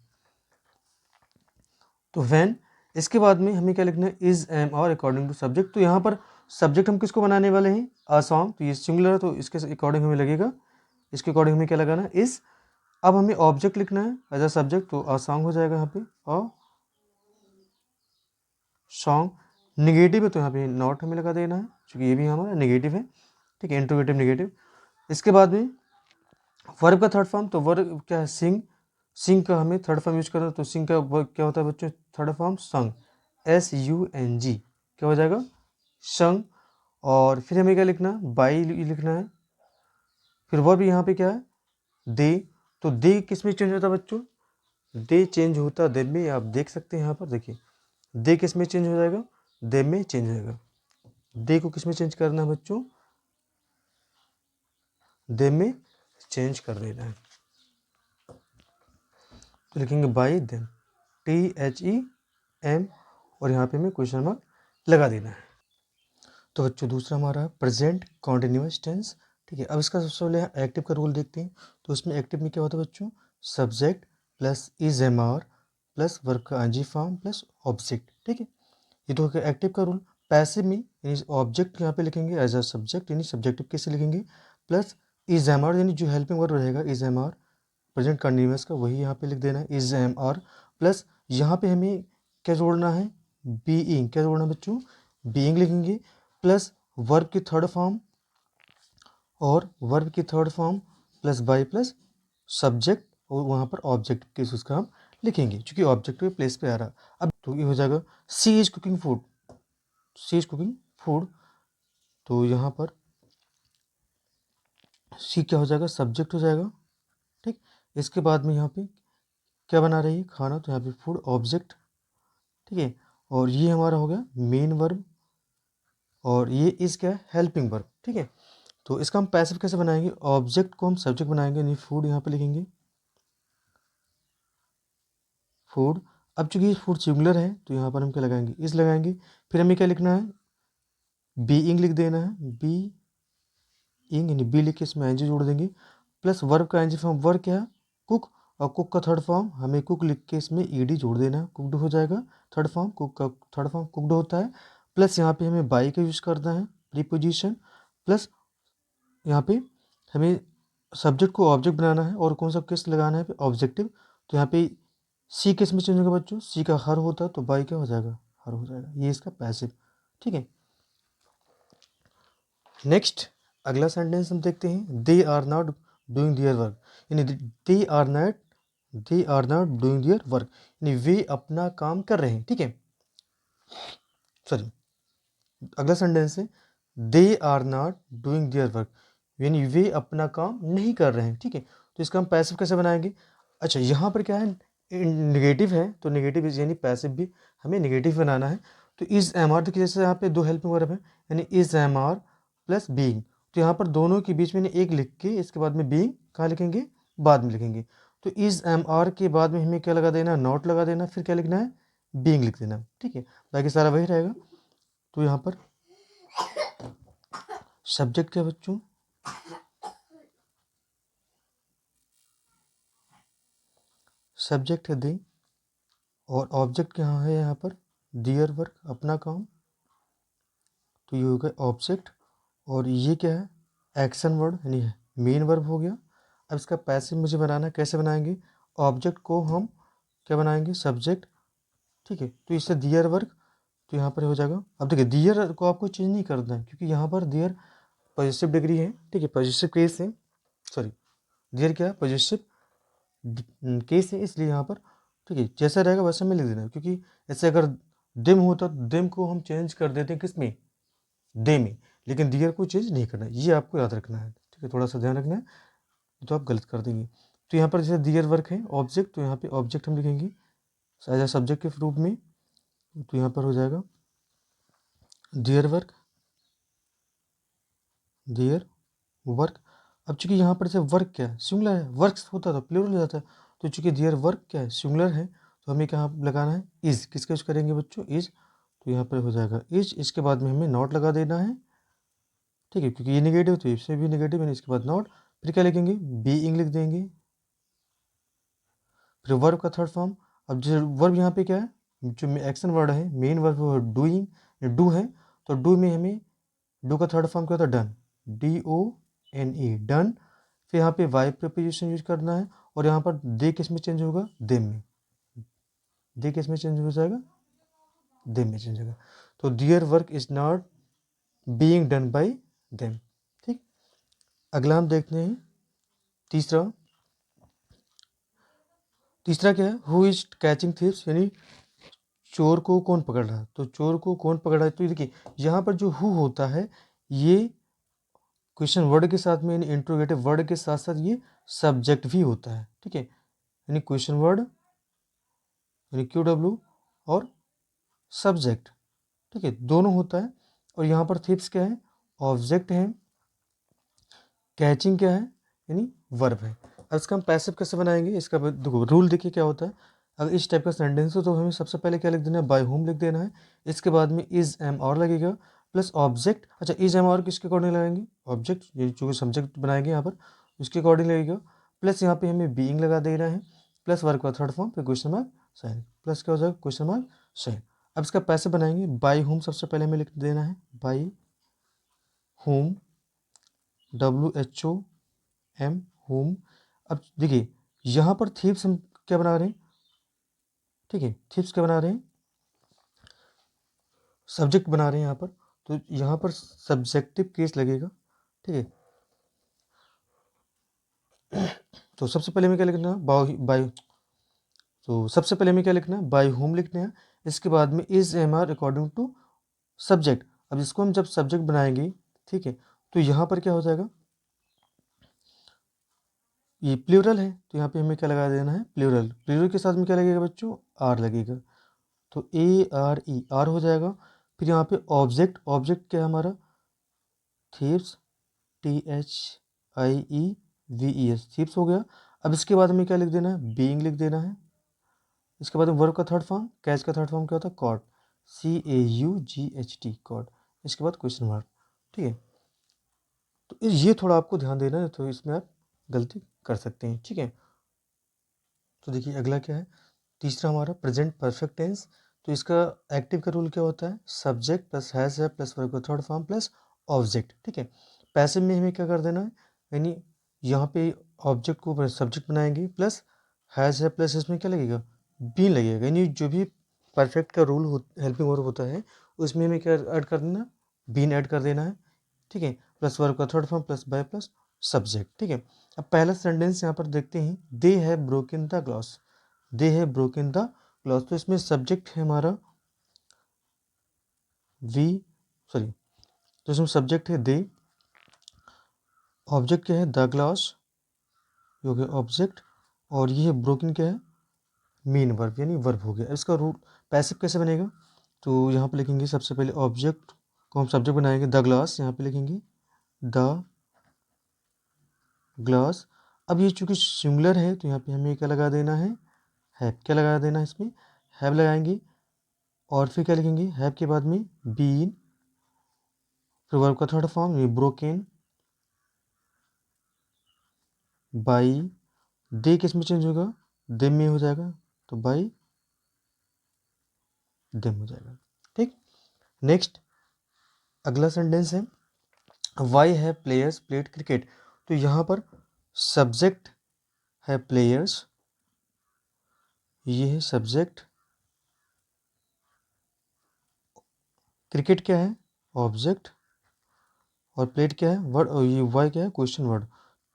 तो व्हेन, इसके बाद में हमें क्या लिखना है, इज एम और अकॉर्डिंग टू सब्जेक्ट। तो यहाँ पर सब्जेक्ट हम किसको बनाने वाले हैं, अ सॉन्ग, तो ये सिंगुलर है तो इसके अकॉर्डिंग हमें लगेगा, इसके अकॉर्डिंग हमें क्या लगाना है, इज। अब हमें ऑब्जेक्ट लिखना है एज अ सब्जेक्ट, तो अ सॉन्ग हो जाएगा यहाँ पे, अ सॉन्ग। निगेटिव है तो यहाँ पे नॉट हमें लगा देना है, क्योंकि ये भी हमारा नेगेटिव है, ठीक है, इंट्रोगेटिव नेगेटिव। इसके बाद में वर्ब का थर्ड फॉर्म, तो वर्ब क्या है, सिंग, सिंग का हमें थर्ड फॉर्म यूज करना है, तो सिंग का वर्ब क्या होता है बच्चों, थर्ड फॉर्म संग, SUNG, क्या हो जाएगा, संग। और फिर हमें क्या लिखना है, बाई लिखना है। फिर वर्ब यहाँ पे क्या है, दे। तो दे किस में चेंज होता है बच्चों, दे चेंज होता दे में। आप देख सकते हैं यहाँ पर, देखिए दे किस में चेंज हो जाएगा, दे में चेंज हो जाएगा। दे को किस में चेंज करना है बच्चों, दे में चेंज कर देना है। तो लिखेंगे बाई देम, THEM, और यहाँ पे हमें क्वेश्चन मार्क लगा देना है। तो बच्चों दूसरा हमारा प्रेजेंट कॉन्टिन्यूअस टेंस। ठीक है, अब इसका सबसे पहले एक्टिव का रूल देखते हैं। तो इसमें एक्टिव में क्या होता है बच्चों, subject plus is am are plus verb का आईएनजी फॉर्म प्लस ऑब्जेक्ट। ठीक है, ये तो हो गया एक्टिव का रूल। पैसिव में यानी ऑब्जेक्ट यहाँ पे लिखेंगे एज अ सब्जेक्ट, यानी सब्जेक्टिव कैसे लिखेंगे, प्लस इज एम आर यानी जो हेल्पिंग वर्ब रहेगा is am are present continuous का, वही यहाँ पे लिख देना है इज एम आर। प्लस यहाँ पे हमें क्या जोड़ना है, बीइंग। क्या जोड़ना है बच्चों, बीइंग लिखेंगे। प्लस वर्ब की थर्ड फॉर्म, और वर्ब की third form plus by plus subject, और वहाँ पर ऑब्जेक्ट केस उसका हम लिखेंगे, क्योंकि ऑब्जेक्ट के प्लेस पे आ रहा। अब तो ये हो जाएगा she is cooking food, she is cooking food. तो यहाँ पर सी क्या हो जाएगा, सब्जेक्ट हो जाएगा। ठीक, इसके बाद में यहाँ पे क्या बना रही है, खाना, तो यहाँ पे फूड ऑब्जेक्ट। ठीक है, और ये हमारा हो गया मेन वर्ब, और ये इस क्या है, हेल्पिंग वर्ब। ठीक है, तो इसका हम पैसिव कैसे बनाएंगे, ऑब्जेक्ट को हम सब्जेक्ट बनाएंगे, यानी फूड यहाँ पे लिखेंगे फूड। अब चूंकि फूड सिंगुलर है तो यहाँ पर हम क्या लगाएंगे, इस लगाएंगे। फिर हमें क्या लिखना है, बीइंग लिख देना है, बी इंग, यानी बी लिख के इसमें एनजी जोड़ देंगे। प्लस वर्ब का एनजी फॉर्म, वर्ब क्या है, कुक, और कुक का थर्ड फॉर्म हमें कुक लिख के इसमें ईडी जोड़ देना है, कुकड हो जाएगा। थर्ड फॉर्म कुक का थर्ड फॉर्म कुकड होता है। प्लस यहाँ पे हमें बाई का यूज़ करना है, प्रीपोजिशन। प्लस यहाँ पे हमें सब्जेक्ट को ऑब्जेक्ट बनाना है, और कौन सा केस लगाना है, ऑब्जेक्टिव। तो यहाँ पे सी केस में चेंज होगा बच्चों, सी का हर होता है तो बाई क्या हो जाएगा, हर हो जाएगा। ये इसका पैसिव। ठीक है, नेक्स्ट अगला सेंटेंस हम देखते हैं, they are not doing their work, यानी they are not doing their work, यानी वे अपना काम कर रहे हैं। ठीक है, सॉरी, अगला सेंटेंस है they are not doing their work, यानी वे अपना काम नहीं कर रहे हैं। ठीक है, तो इसका हम पैसिव कैसे बनाएंगे। अच्छा, यहाँ पर क्या है, नेगेटिव है, तो नेगेटिव यानी पैसिव भी हमें नेगेटिव बनाना है। तो इज एम आर, देखिए जैसे यहाँ पे दो हेल्पिंग वर्ब है, यानी is am are plus being. तो यहाँ पर दोनों के बीच में एक लिख के इसके बाद में बीइंग कहाँ लिखेंगे, बाद में लिखेंगे। तो इज एम आर के बाद में हमें क्या लगा देना, नॉट लगा देना, फिर क्या लिखना है, बीइंग लिख देना। ठीक है, बाकी सारा वही रहेगा। तो यहाँ पर सब्जेक्ट क्या बच्चों, सब्जेक्ट है दे, और ऑब्जेक्ट क्या है यहाँ पर, दियर वर्क, अपना काम। तो ये हो गया ऑब्जेक्ट, और ये क्या है, एक्शन वर्ड, यानी मेन वर्ब हो गया। अब इसका पैसिव मुझे बनाना है, कैसे बनाएंगे, ऑब्जेक्ट को हम क्या बनाएंगे, सब्जेक्ट। ठीक है, तो इससे दियर वर्क, तो यहाँ पर हो जाएगा। अब देखिए दियर को आपको चेंज नहीं करना है, क्योंकि यहाँ पर दियर पॉजिटिव डिग्री है। ठीक है, पॉजिटिव केस है, सॉरी दियर क्या है, पॉजिटिव केस है, इसलिए यहाँ पर ठीक है जैसा रहेगा वैसा में लिख देना है। क्योंकि ऐसे अगर दिम होता तो दिम को हम चेंज कर देते हैं किस में, दे में, लेकिन दियर को चेंज नहीं करना है, ये आपको याद रखना है। ठीक है, थोड़ा सा ध्यान रखना है, तो आप गलत कर देंगे। तो यहाँ पर जैसे दियर वर्क है ऑब्जेक्ट, तो यहाँ पे ऑब्जेक्ट हम लिखेंगे एज अ सब्जेक्ट के रूप में। तो यहाँ पर हो जाएगा दियर वर्क, दियर वर्क। अब चूंकि यहाँ पर से वर्क क्या है, सिंगुलर है, वर्क्स होता तो प्लूरल हो जाता है। तो चूंकि दियर वर्क क्या है, सिंगुलर है, तो हमें क्या लगाना है, इज। किसका यूज करेंगे बच्चों, इज। तो यहाँ पर हो जाएगा इज, इसके बाद में हमें नॉट लगा देना है। ठीक है, क्योंकि ये नेगेटिव तो इसमें भी नेगेटिव है, इसके बाद नॉट। फिर क्या लिखेंगे, बीइंग लिख देंगे। फिर वर्ब का थर्ड फॉर्म। अब जो वर्ब यहाँ पे क्या है, जो एक्शन वर्ड है, मेन वर्ब वो डूइंग, डू है। तो डू में हमें, डू का थर्ड फॉर्म क्या होता है, डन, DONE, डन। फिर यहाँ पे वाई प्रीपोजिशन यूज करना है, और यहाँ पर दे किस में चेंज होगा, देम में, दे किस में चेंज हो जाएगा, देम में चेंज होगा। तो their work is not being done by them. ठीक, अगला हम देखते हैं तीसरा। तीसरा क्या है, हु इज कैचिंग थीव्स, यानी चोर को कौन पकड़ रहा है। तो चोर को कौन पकड़ रहा है, तो देखिए यहाँ पर जो हु होता है ये क्वेश्चन वर्ड के साथ में यानी इंट्रोगेटिव वर्ड के साथ साथ ये सब्जेक्ट भी होता है, ठीक है। यानी क्वेश्चन वर्ड यानी QW और सब्जेक्ट, ठीक है, दोनों होता है। और यहाँ पर थिप्स क्या है, ऑब्जेक्ट है, कैचिंग क्या है यानी वर्ब है। अब इसका हम पैसिव कैसे बनाएंगे, इसका देखो रूल देखिए क्या होता है। अगर इस टाइप का सेंटेंस हो तो हमें सबसे पहले क्या लिख देना है, बाय होम लिख देना है। इसके बाद में इज एम और लगेगा प्लस ऑब्जेक्ट। अच्छा, इज एम और किसके अकॉर्डिंग लगाएंगे, ऑब्जेक्ट, ये जो सब्जेक्ट बनाएंगे यहाँ पर उसके अकॉर्डिंग लगेगा। प्लस यहाँ पे हमें बीइंग लगा देना है, प्लस वर्ब का थर्ड फॉर्म, फिर क्वेश्चन मार्क साइन, प्लस क्या हो जाएगा क्वेश्चन मार्क साइन। अब इसका पैसे बनाएंगे, बाय होम सबसे पहले हमें लिख देना है, बाय होम, WHOM होम। अब देखिए यहाँ पर थीव्स हम क्या बना रहे हैं, ठीक है, थीव्स क्या बना रहे हैं, सब्जेक्ट बना रहे हैं यहाँ पर। तो यहाँ पर सब्जेक्टिव केस लगेगा, ठीक है। तो सबसे पहले हमें क्या लिखना है, बाय, तो सबसे पहले हमें क्या लिखना है, बाय होम लिखना है। इसके बाद में is am are according to subject. अब इसको हम जब सब्जेक्ट बनाएंगे, ठीक है, तो यहाँ पर क्या हो जाएगा, ये प्लूरल है तो यहाँ पे हमें क्या लगा देना है, प्लूरल। प्लूरल के साथ में क्या लगेगा बच्चों, आर लगेगा, तो ARE आर हो जाएगा। फिर यहाँ पे ऑब्जेक्ट, ऑब्जेक्ट क्या है हमारा, थीव्स, THIEVES, थीव्स हो गया। अब इसके बाद हमें क्या लिख देना है, बीइंग लिख देना है। इसके बाद वर्ब का थर्ड फॉर्म, कैच का थर्ड फॉर्म क्या होता है, कॉट, CAUGHT, कॉट। इसके बाद क्वेश्चन मार्क, ठीक है। तो ये थोड़ा आपको ध्यान देना है, तो इसमें आप गलती कर सकते हैं, ठीक है। तो देखिए अगला क्या है, तीसरा हमारा प्रेजेंट परफेक्ट टेंस। तो इसका एक्टिव का रूल क्या होता है, सब्जेक्ट प्लस हैज है प्लस वर्ब का थर्ड फॉर्म प्लस ऑब्जेक्ट, ठीक है। पैसिव में हमें क्या कर देना है, यानी यहाँ पे ऑब्जेक्ट को सब्जेक्ट बनाएंगे प्लस हैज है प्लस इसमें क्या लगेगा, बीन लगेगा। यानी जो भी परफेक्ट का रूल हेल्पिंग वर्ब होता है उसमें हमें क्या ऐड कर देना, बीन ऐड कर देना है, ठीक है, प्लस वर्ब का third form plus by plus subject, ठीक है। अब पहला सेंटेंस यहाँ पर देखते हैं, they have broken the glass, they have broken the glass. तो इसमें सब्जेक्ट है हमारा तो इसमें सब्जेक्ट है दे, ऑब्जेक्ट क्या है द ग्लास, ये हो गया ऑब्जेक्ट, और ये ब्रोकन क्या है, मेन वर्ब यानी वर्ब हो गया। इसका रूल पैसिव कैसे बनेगा, तो यहाँ पे लिखेंगे सबसे पहले ऑब्जेक्ट को हम सब्जेक्ट बनाएंगे द ग्लास, यहाँ पे लिखेंगे द ग्लास। अब ये चूंकि सिंगुलर है तो यहाँ पे हमें क्या लगा देना है, हैव, क्या लगा देना है इसमें, हैव लगाएंगे। और फिर क्या लिखेंगे, हैव के बाद में बीन, फिर वर्ब का थर्ड फॉर्म ये ब्रोकन, बाई, दे किस में चेंज होगा, देम में हो जाएगा, तो बाई देम हो जाएगा, ठीक। नेक्स्ट अगला सेंटेंस है, why have players played cricket. तो यहाँ पर सब्जेक्ट है प्लेयर्स, ये है सब्जेक्ट, क्रिकेट क्या है ऑब्जेक्ट, और प्लेड क्या है वर्ड, और ये वाई क्या है क्वेश्चन वर्ड।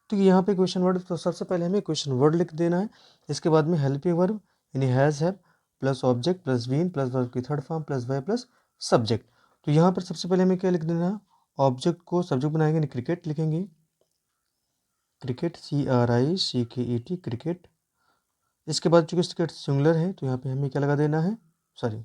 तो यहाँ पे क्वेश्चन वर्ड, तो सबसे पहले हमें क्वेश्चन वर्ड लिख देना है। इसके बाद में हेल्पिंग वर्ब यानी has have plus object plus been plus verb की third form plus Y plus subject. तो यहाँ पर सबसे पहले हमें क्या लिख देना है, ऑब्जेक्ट को सब्जेक्ट बनाएंगे यानी क्रिकेट लिखेंगे, क्रिकेट CRICKET क्रिकेट। इसके बाद चूंकि क्रिकेट सिंगुलर है तो यहाँ पे हमें क्या लगा देना है, सॉरी,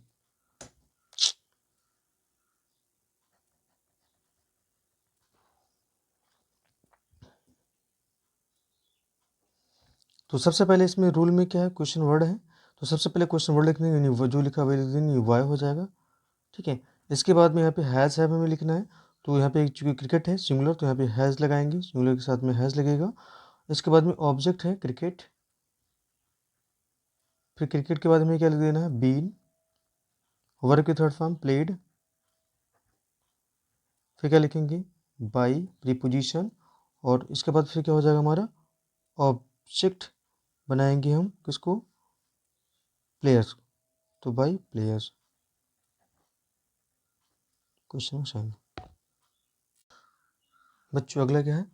तो सबसे पहले इसमें रूल में क्या है, क्वेश्चन वर्ड है, तो सबसे पहले क्वेश्चन वर्ड लिखने यानी जो लिखा हुआ है वाई हो जाएगा, ठीक है। इसके बाद में यहाँ पे हैज़ हैव हमें लिखना है, तो यहाँ पे चूंकि क्रिकेट है सिंगुलर तो यहाँ पे हैज़ लगाएंगे, सिंगुलर के साथ में हैज़ लगेगा। इसके बाद में ऑब्जेक्ट है क्रिकेट, फिर क्रिकेट के बाद हमें क्या लिख देना है, बीन, वर्ब की थर्ड फॉर्म प्लेड, फिर क्या लिखेंगे, बाई प्रीपोजिशन, और इसके बाद फिर क्या हो जाएगा हमारा, ऑब्जेक्ट बनाएंगे हम किसको, प्लेयर्स, तो बाई प्लेयर्स, क्वेश्चन साइन। बच्चों अगला क्या है,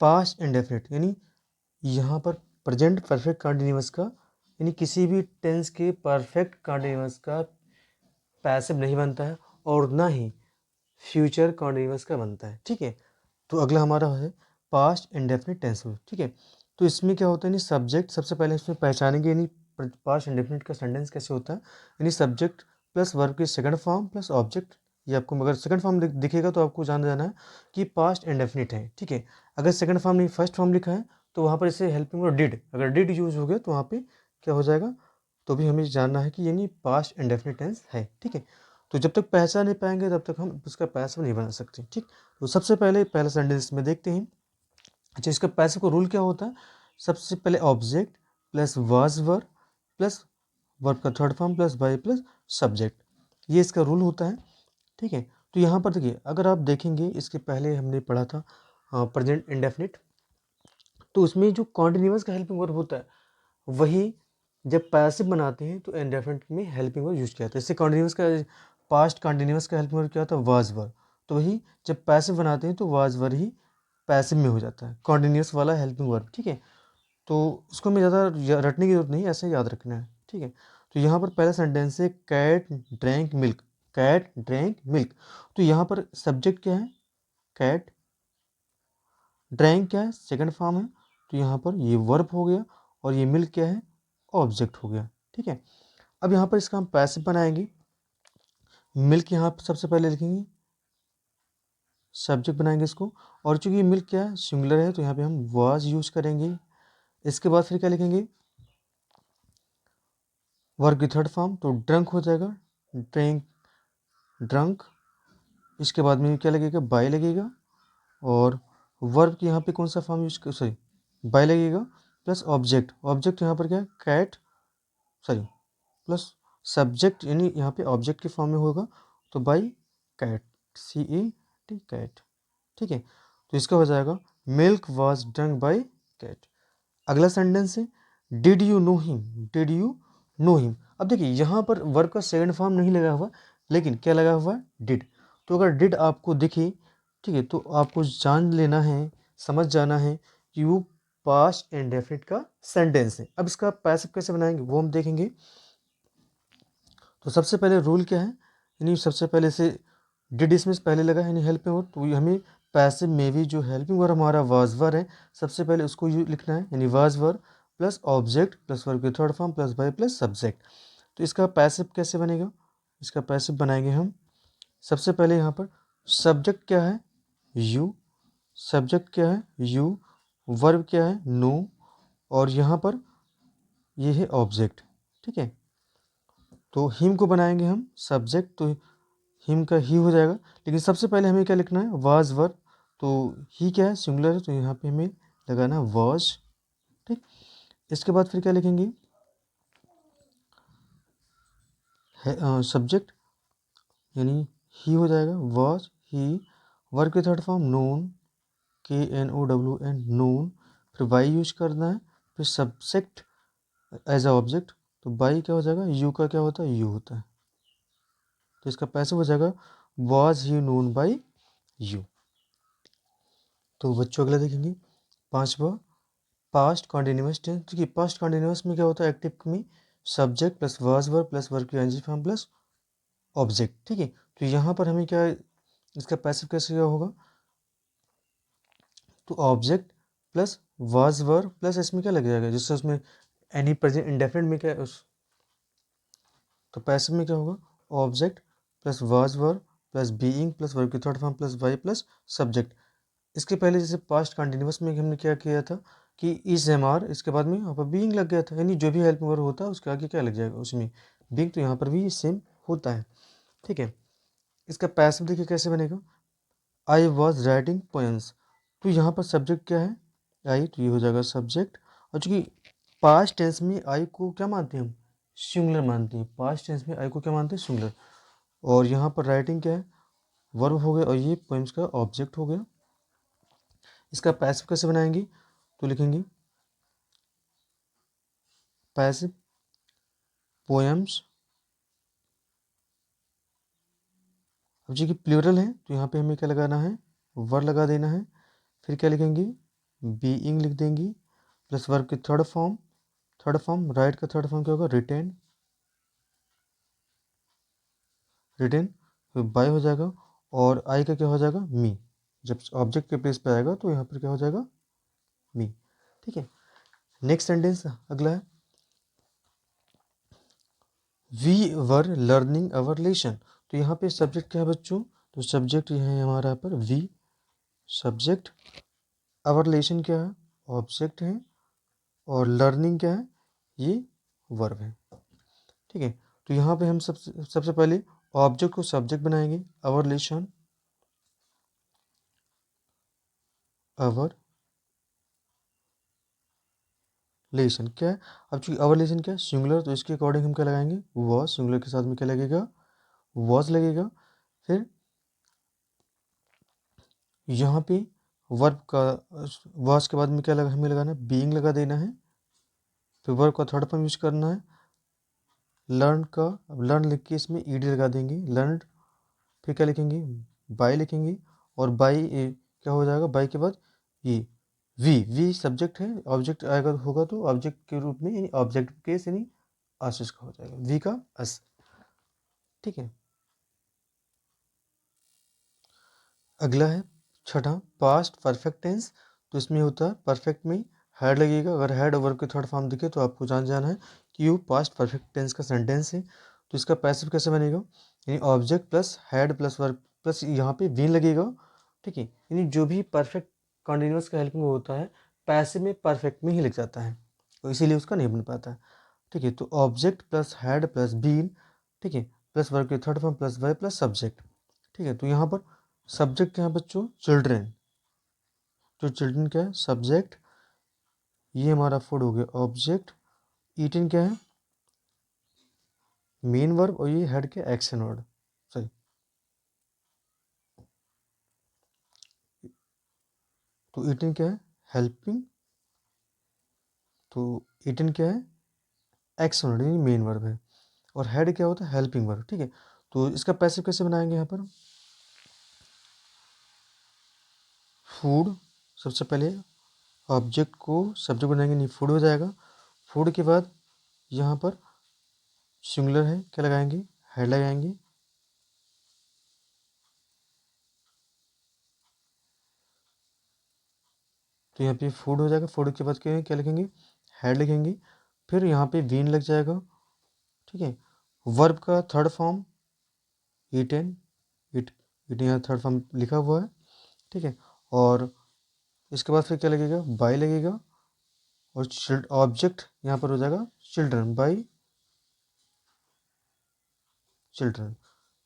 पास्ट इंडेफिनिट, यानी यहाँ पर प्रेजेंट परफेक्ट कंटिन्यूअस का, यानी किसी भी टेंस के परफेक्ट कंटिन्यूअस का पैसिव नहीं बनता है, और ना ही फ्यूचर कॉन्टिन्यूअस का बनता है। ठीक है, तो अगला हमारा है पास्ट इंडेफिनिट टेंस में। ठीक है, तो इसमें क्या होता है, यानी सब्जेक्ट सबसे पहले इसमें पहचानेंगे, यानी पास्ट इंडेफिनिट का सेंटेंस कैसे होता है। यानी सब्जेक्ट प्लस वर्ब की सेकंड फॉर्म प्लस ऑब्जेक्ट। ये आपको अगर सेकंड फॉर्म दिखेगा तो आपको जान जाना है कि पास्ट इंडेफिनिट है। ठीक है, अगर सेकंड फॉर्म नहीं फर्स्ट फॉर्म लिखा है तो वहाँ पर इसे हेल्पिंग वर्ब डिड, अगर डिड यूज हो गया तो वहाँ पे क्या हो जाएगा, तो भी हमें जानना है कि यानी पास्ट इंडेफिनिट टेंस है। ठीक है, तो जब तक पहचान नहीं पाएंगे तब तक हम उसका पैसिव नहीं बना सकते। ठीक, तो सबसे पहले पहला सेंटेंस में देखते हैं। अच्छा, इसका पैसिव का रूल क्या होता है, सबसे पहले object plus was were plus verb का third form plus by plus subject, ये इसका रूल होता है। ठीक है, तो यहाँ पर देखिए, अगर आप देखेंगे इसके पहले हमने पढ़ा था प्रेजेंट इंडेफिनिट, तो उसमें जो कॉन्टिन्यूअस का हेल्पिंग वर्ब होता है वही जब पैसिव बनाते हैं तो इंडेफिनिट में हेल्पिंग वर्ब यूज किया जाता है। इससे कॉन्टिन्यूअस का पास्ट कॉन्टिन्यूअस का हेल्पिंग वर्ब क्या होता है, वाज वर, तो वही जब पैसिव बनाते हैं तो वाज वर ही पैसिव में हो जाता है, कॉन्टिन्यूअस वाला हेल्पिंग वर्ब। ठीक है, तो इसको हमें ज़्यादा रटने की जरूरत नहीं है, ऐसे याद रखना है। ठीक है, तो यहाँ पर पहला सेंटेंस है cat drank milk, cat drank milk, तो यहाँ पर सब्जेक्ट क्या है, कैट, ड्रैंक क्या है सेकंड फॉर्म है, तो यहाँ पर ये वर्ब हो गया और ये मिल्क क्या है, ऑब्जेक्ट हो गया। ठीक है, अब यहाँ पर इसका हम पैसिव बनाएंगे, मिल्क यहाँ पर सबसे पहले लिखेंगे, सब्जेक्ट बनाएंगे इसको, और चूंकि मिल्क क्या है सिंगुलर है तो यहाँ पे हम वाज यूज करेंगे। इसके बाद फिर क्या लिखेंगे, वर्ब की थर्ड फॉर्म, तो ड्रंक हो जाएगा, ड्रिंक, ड्रंक। इसके बाद में क्या लगेगा, बाय लगेगा, और वर्ब की यहाँ पे कौन सा फॉर्म यूज कर, सॉरी बाय लगेगा, प्लस ऑब्जेक्ट, ऑब्जेक्ट यहाँ पर क्या है कैट, सॉरी प्लस सब्जेक्ट, यानी यहाँ पे ऑब्जेक्ट के फॉर्म में होगा तो बाय कैट, CAT कैट। ठीक है, तो इसका हो जाएगा milk was drunk by cat. अगला सेंटेंस है did you know him, did you know him. अब देखिए यहाँ पर वर्ब का सेकंड फॉर्म नहीं लगा हुआ, लेकिन क्या लगा हुआ है, डिड। तो अगर डिड आपको दिखे, ठीक है, तो आपको जान लेना है, समझ जाना है कि वो पास्ट इंडेफिनिट का सेंटेंस है। अब इसका पैसिव कैसे बनाएंगे वो हम देखेंगे। तो सबसे पहले रूल क्या है, यानी सबसे पहले से डिड इसमें पहले लगा है यानी हेल्पिंग वर्ब, तो हमें पैसिव में भी जो हेल्पिंग वर्ब हमारा वाज वर है सबसे पहले उसको लिखना है, यानी was were plus object plus verb की third form plus by plus subject. तो इसका पैसिव कैसे बनेगा, इसका पैसिव बनाएंगे हम, सबसे पहले यहाँ पर सब्जेक्ट क्या है, यू, सब्जेक्ट क्या है यू, वर्ब क्या है नो, और यहाँ पर ये है ऑब्जेक्ट। ठीक है, तो हिम को बनाएंगे हम सब्जेक्ट, तो हिम का ही हो जाएगा, लेकिन सबसे पहले हमें क्या लिखना है, वाज वर, तो ही क्या है सिंगुलर है तो यहाँ पे हमें लगाना वाज। ठीक, इसके बाद फिर क्या लिखेंगे, सब्जेक्ट यानी ही हो जाएगा, वाज ही, वर्ब के third form known, KNOWN known, फिर वाई यूज करना है, फिर सब्जेक्ट एज अ ऑब्जेक्ट, तो बाई क्या हो जाएगा, यू का क्या होता है, यू होता है, तो इसका पैसिव हो जाएगा was he known by you. तो बच्चों अगला देखेंगे पांचवा पास्ट कॉन्टिन्यूअस टेंस। देखिए पास्ट कॉन्टिन्यूअस में क्या होता है, एक्टिव में subject plus was verb plus verb की एनजी फॉर्म प्लस ऑब्जेक्ट। ठीक है, तो यहाँ पर हमें क्या इसका पैसिव कैसे क्या होगा, तो object plus was verb plus इसमें क्या लग जाएगा, जिससे उसमें एनी प्रेजेंट इंडेफिनिट में क्या उस, तो पैसिव में क्या होगा, object plus was verb plus being plus verb की third form plus Y plus subject. इसके पहले जैसे पास्ट कंटिन्यूअस में हमने क्या किया था कि इज एम आर, इसके बाद में यहाँ पर बीइंग लग गया था, यानी जो भी हेल्पिंग वर्ब होता है उसके आगे क्या लग जाएगा उसमें बीइंग, तो यहाँ पर भी सेम होता है। ठीक है, इसका पैसिव देखिए कैसे बनेगा, आई वॉज राइटिंग पोएम्स, तो यहाँ पर सब्जेक्ट क्या है आई, तो ये हो जाएगा सब्जेक्ट, और चूंकि पास्ट टेंस में आई को क्या मानते हैं हम, सिंगुलर मानते हैं, पास्ट टेंस में आई को क्या मानते हैं, सिंगुलर, और यहाँ पर राइटिंग क्या है वर्ब हो गया, और ये पोएम्स का ऑब्जेक्ट हो गया। इसका पैसिव कैसे बनाएंगे, तो लिखेंगे पैसिव पोएम्स, अब जी की प्लूरल है तो यहाँ पे हमें क्या लगाना है, वर लगा देना है, फिर क्या लिखेंगे बीइंग लिख देंगे, प्लस वर्ब की third form, third form right का थर्ड फॉर्म क्या होगा, रिटेन, रिटेन, फिर बाय हो जाएगा, और आई का क्या हो जाएगा, मी। जब ऑब्जेक्ट के प्लेस पे आएगा तो यहाँ पर क्या हो जाएगा, मी। ठीक है, नेक्स्ट सेंटेंस अगला है, we were learning our lesson. तो यहाँ पे सब्जेक्ट क्या है बच्चों, तो सब्जेक्ट यह है हमारा यहाँ पर वी सब्जेक्ट, अवर लेसन क्या है, ऑब्जेक्ट है, और लर्निंग क्या है, ये वर्ब है। ठीक है, तो यहाँ पे हम सबसे पहले ऑब्जेक्ट को सब्जेक्ट बनाएंगे, अवर लेसन, अवर लेसन क्या है, अब चूंकि अवर लेसन क्या है, सिंगुलर, तो इसके अकॉर्डिंग हम क्या लगाएंगे, वॉज, सिंगुलर के साथ में क्या लगेगा, वॉज लगेगा। फिर यहाँ पे वर्ब का वॉज के बाद में क्या लगा, हमें लगाना है, बीइंग लगा देना है। फिर वर्ब का थर्ड फॉर्म यूज करना है, लर्न का, अब लर्न लिख के इसमें ईडी लगा देंगे, लर्न। फिर क्या लिखेंगे, बाय लिखेंगे, और बाय क्या हो जाएगा, बाय के बाद ये वी सब्जेक्ट है, ऑब्जेक्ट आएगा होगा तो ऑब्जेक्ट के रूप में, यानी ऑब्जेक्ट केस, यानी अस इसका हो जाएगा, वी का अस। ठीक है, अगला है छठा, पास्ट परफेक्ट टेंस। तो इसमें होता है परफेक्ट में हैड लगेगा, अगर हैड वर्ब के थर्ड फॉर्म दिखे तो आपको जाना है कि ये पास्ट परफेक्ट टेंस का सेंटेंस है। तो इसका पैसिव कैसे बनेगा, यानी object plus had plus verb plus यहाँ पे वीन लगेगा। ठीक है, यानी जो भी परफेक्ट कॉन्टिन्यूअस का हेल्पिंग होता है पैसिव में परफेक्ट में ही लग जाता है, तो इसीलिए उसका नहीं बन पाता है। ठीक है, तो object plus had plus been, ठीक है, प्लस वर्ब के third form plus Y plus subject. ठीक है, तो यहाँ पर सब्जेक्ट क्या है बच्चों, चिल्ड्रेन, तो चिल्ड्रन क्या है सब्जेक्ट, ये हमारा फूड हो गया ऑब्जेक्ट, ईटिंग क्या है मेन वर्ब, और ये हेड के एक्शन वर्ड, सही। तो ईटिंग क्या है हेल्पिंग, तो ईटिंग क्या है एक्शन वर्ड, यानी मेन वर्ब है, और हेड क्या होता है हेल्पिंग वर्ब। ठीक है, तो इसका पैसिव कैसे बनाएंगे, यहाँ पर फूड, सबसे पहले ऑब्जेक्ट को सब्जेक्ट बनाएंगे, नहीं फूड हो जाएगा। फूड के बाद यहाँ पर सिंगुलर है, क्या लगाएंगे, हेड लगाएंगे। तो यहाँ पे फूड हो जाएगा, फूड के बाद क्या लिखेंगे, हेड लिखेंगे। फिर यहाँ पे वीन लग जाएगा। ठीक है, वर्ब का थर्ड फॉर्म ईटेन, इट यहाँ थर्ड फॉर्म लिखा हुआ है। ठीक है, और इसके बाद फिर क्या लगेगा, बाय लगेगा, और ऑब्जेक्ट यहाँ पर हो जाएगा चिल्ड्रन, बाय चिल्ड्रन।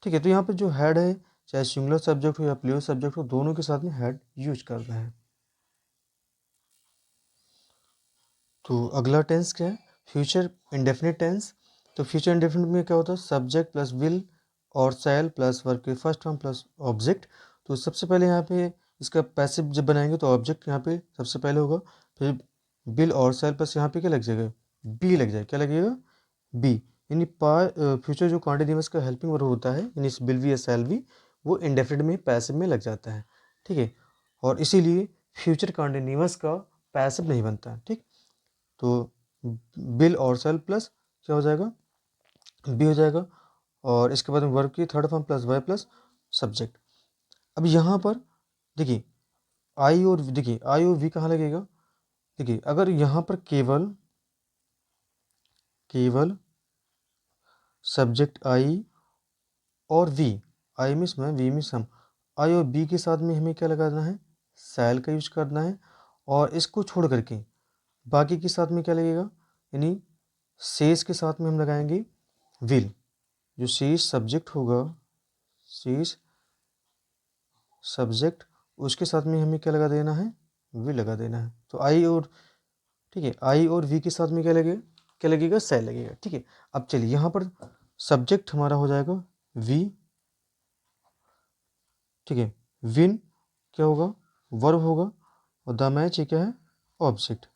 ठीक है, तो यहाँ पे जो हेड है चाहे सिंगुलर सब्जेक्ट हो या प्लूरल सब्जेक्ट हो, दोनों के साथ में हेड यूज करना है। तो अगला टेंस क्या है, फ्यूचर इंडेफिनिट टेंस। तो फ्यूचर इंडेफिनिट में क्या होता है, सब्जेक्ट प्लस विल और सैल प्लस वर्ब के फर्स्ट फॉर्म प्लस ऑब्जेक्ट। तो सबसे पहले यहाँ पे इसका पैसिव जब बनाएंगे तो ऑब्जेक्ट यहाँ पे सबसे पहले होगा, फिर बिल और सैल प्लस यहाँ पे क्या लग जाएगा, बी लग जाएगा, क्या लगेगा, बी। यानी फ्यूचर जो कॉन्टिन्यूअस का हेल्पिंग वर्ब होता है, यानी बिल भी या सैल भी, वो इंडेफिनिट में पैसिव में लग जाता है। ठीक है, और इसीलिए फ्यूचर कॉन्टिन्यूअस का पैसिव नहीं बनता है। ठीक, तो बिल और सेल प्लस क्या हो जाएगा, बी हो जाएगा, और इसके बाद में वर्ब की third form plus Y plus subject. अब यहाँ पर देखिए आई और वी कहाँ लगेगा, देखिए अगर यहाँ पर केवल केवल सब्जेक्ट आई और वी, आई मिस मैं वी मिस हम, आई और बी के साथ में हमें क्या लगाना है, सेल का यूज करना है, और इसको छोड़ करके बाकी के साथ में क्या लगेगा, यानी शेष के साथ में हम लगाएंगे विल। जो शेष सब्जेक्ट होगा, शेष सब्जेक्ट, उसके साथ में हमें क्या लगा देना है, वी लगा देना है। तो आई और, ठीक है, आई और वी के साथ में क्या लगेगा, सेल लगेगा। ठीक है, अब चलिए यहाँ पर सब्जेक्ट हमारा हो जाएगा वी। ठीक है, विन क्या होगा, वर्ब होगा, और द मैच ये क्या है, ऑब्जेक्ट।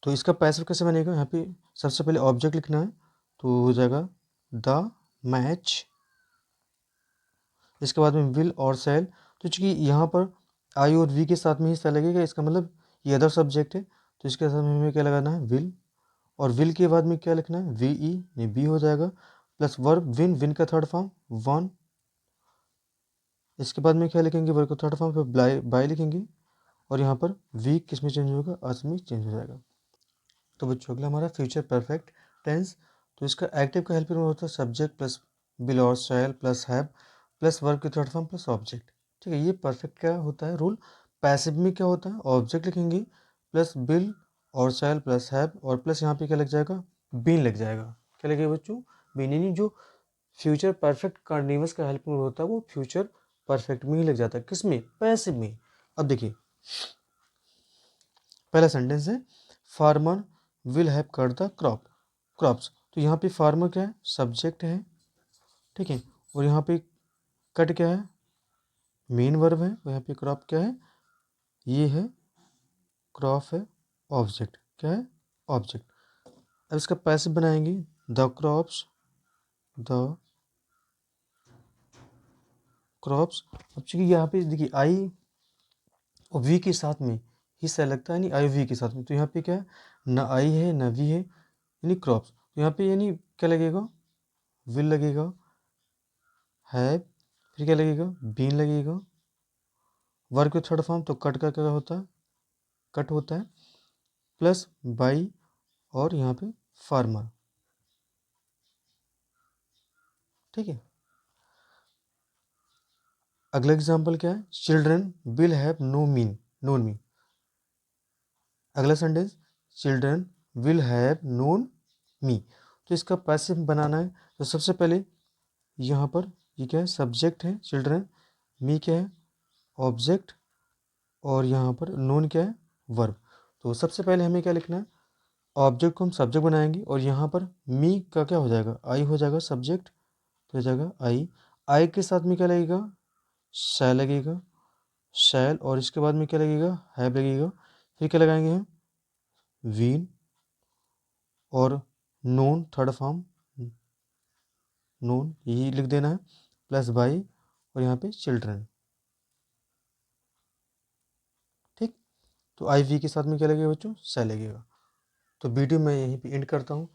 तो इसका पैसिव कैसे बनेगा, यहाँ पे सबसे पहले ऑब्जेक्ट लिखना है, तो हो जाएगा द मैच, इसके बाद में विल और सेल। तो चूंकि यहाँ पर आई और वी के साथ में ही सेल लगेगा, इसका मतलब ये अदर सब्जेक्ट है, तो इसके साथ में हमें क्या लगाना है, विल, और विल के बाद में क्या लिखना है, वी ई, ये बी हो जाएगा। प्लस वर्ब विन, विन का थर्ड फॉर्म वन, इसके बाद में क्या लिखेंगे, वर्ब का थर्ड फॉर्म पे बाय लिखेंगे, और यहाँ पर वी किस में चेंज होगा, अस में चेंज हो जाएगा। तो बच्चों अगला हमारा फ्यूचर परफेक्ट टेंस। तो इसका एक्टिव का हेल्पिंग होता है सब्जेक्ट प्लस विल और शैल प्लस हैव प्लस वर्ब की थर्ड फॉर्म प्लस ऑब्जेक्ट। ठीक है, ये परफेक्ट क्या होता है रूल। पैसिव में क्या होता है, ऑब्जेक्ट लिखेंगे प्लस बिल और शैल प्लस हैव और प्लस यहाँ पे क्या लग जाएगा, बीन लग जाएगा। क्या लगेगा बच्चों, बीन। यानी जो फ्यूचर परफेक्ट कंटिन्यूअस का हेल्पिंग होता है वो फ्यूचर परफेक्ट में ही लग जाता है, किसमें, पैसिव में। अब देखिए पहला सेंटेंस है farmer will have cut the crops. तो यहाँ पे फार्मर क्या है, सब्जेक्ट है, ठीक है, और यहाँ पे कट क्या है, मेन वर्ब है, और यहाँ पे क्रॉप क्या है, ये है क्रॉप है, ऑब्जेक्ट क्या है, ऑब्जेक्ट। अब इसका पैसिव बनाएंगे द क्रॉप्स अब चूंकि यहाँ पे देखिए आई और वी के साथ में ही सह लगता है, नहीं आई वी के साथ में, तो यहाँ पे क्या है, ना आई है ना वी है, यानी क्रॉप्स। तो यहाँ पे यानी क्या लगेगा, विल लगेगा, हैव, फिर क्या लगेगा, बीन लगेगा, वर्ब के थर्ड फॉर्म तो कट का क्या होता है, कट होता है, प्लस बाई और यहाँ पे फार्मर। ठीक है, अगला एग्जाम्पल क्या है, children will have known me. अगला sentence children will have known me. तो इसका पैसिव बनाना है, तो सबसे पहले यहाँ पर ये क्या है, सब्जेक्ट है चिल्ड्रन, मी क्या है, ऑब्जेक्ट, और यहाँ पर नोन क्या है, वर्ब। तो सबसे पहले हमें क्या लिखना है, ऑब्जेक्ट को हम सब्जेक्ट बनाएंगे और यहाँ पर मी का क्या हो जाएगा, आई हो जाएगा सब्जेक्ट, तो हो जाएगा आई के साथ में क्या लगेगा, शैल लगेगा, शैल, और इसके बाद में क्या लगेगा, हैव लगेगा, फिर क्या लगाएंगे हम, वीन, और नोन थर्ड फॉर्म नोन यही लिख देना है, प्लस बाई, और यहाँ पे चिल्ड्रन। ठीक, तो आई वी के साथ में क्या लगेगा बच्चों, शैल लगेगा। तो वीडियो मैं यहीं पे एंड करता हूँ।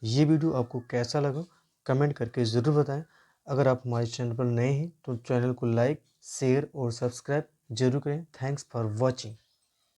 ये वीडियो आपको कैसा लगा कमेंट करके ज़रूर बताएं। अगर आप हमारे चैनल पर नए हैं तो चैनल को लाइक शेयर और सब्सक्राइब जरूर करें। Thanks for watching.